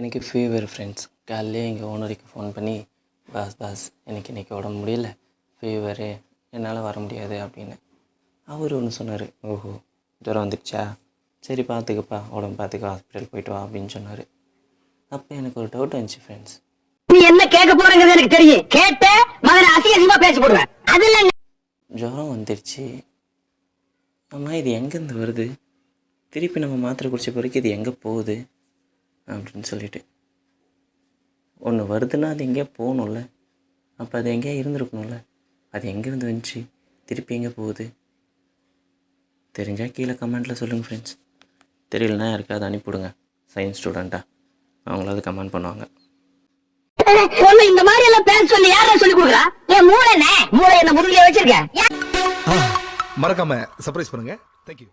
எனக்கு fever friends. காலையிலே எங்கள் ஓனருக்கு ஃபோன் பண்ணி, பாஸ் எனக்கு உடம்பு முடியல, ஃபீவரு, என்னால் வர முடியாது அப்படின்னு. அவர் ஒன்று சொன்னார். ஓஹோ, ஜுரம் வந்துடுச்சா, சரி பார்த்துக்கப்பா, உடம்பு பார்த்துக்க, ஹாஸ்பிட்டல் போயிட்டு வா அப்படின்னு சொன்னார். அப்போ எனக்கு ஒரு டவுட் வந்துச்சு ஃப்ரெண்ட்ஸ். நீ என்ன கேட்க போறங்கிறது எனக்கு தெரியும். கேட்ட மகனை அசிங்கமா பேசி போடுவேன். அதுல ஜுரம் வந்துடுச்சு, அம்மா இது எங்கேருந்து வருது, திருப்பி நம்ம மாத்திரை குடிச்ச பிறகு இது எங்கே போகுது அப்படின்னு சொல்லிட்டு, ஒன்று வருதுன்னா அது எங்கேயா போகணும்ல, அப்போ அது எங்கேயா இருந்திருக்கணும்ல, அது எங்கேருந்து வந்துச்சு, திருப்பி எங்கே போகுது? தெரிஞ்சால் கீழே கமெண்ட்டில் சொல்லுங்கள் ஃப்ரெண்ட்ஸ். தெரியலனா யாருக்காவது அனுப்பிவிடுங்க, சயின்ஸ் ஸ்டூடெண்ட்டாக, அவங்களாவது கமெண்ட் பண்ணுவாங்க. இந்த மாதிரி எல்லாம் பேச சொல்லி யாரும் சொல்லி கொடுக்குறா? என் மூளை என்ன முருகையை வச்சிருக்கேன். மறக்காம சர்ப்ரைஸ் பண்ணுங்க. தேங்க்யூ.